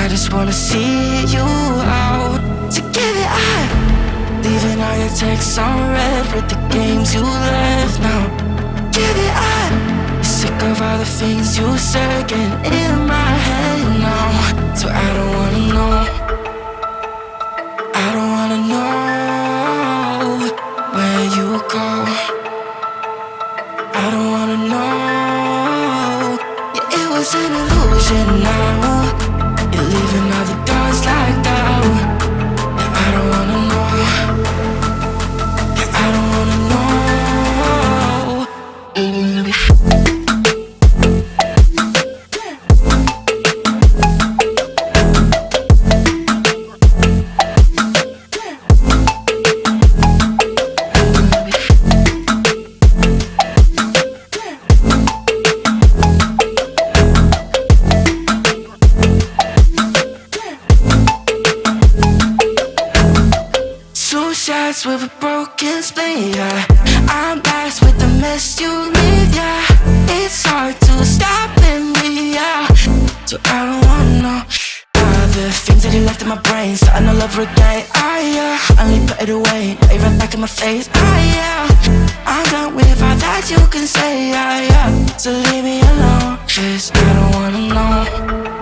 I just wanna see you out. So give it up. Leaving all your texts on red with the games you left now. Give it up. Sick of all the things you said getting in my head now. So I don't wanna know. I don't wanna know where you go. I don't wanna know. Yeah, it was an illusion now. You're leaving all the doors like that. Yeah, I don't wanna know. Yeah, I don't wanna know. With a broken spleen, yeah. I'm blessed with the mess you leave, yeah. It's hard to stop in me, yeah. So I don't wanna know all the things that you left in my brain, starting all over again. Yeah, only put it away, now you're right back in my face. Yeah, I'm done with all that you can say, yeah. So leave me alone, 'cause I don't wanna know.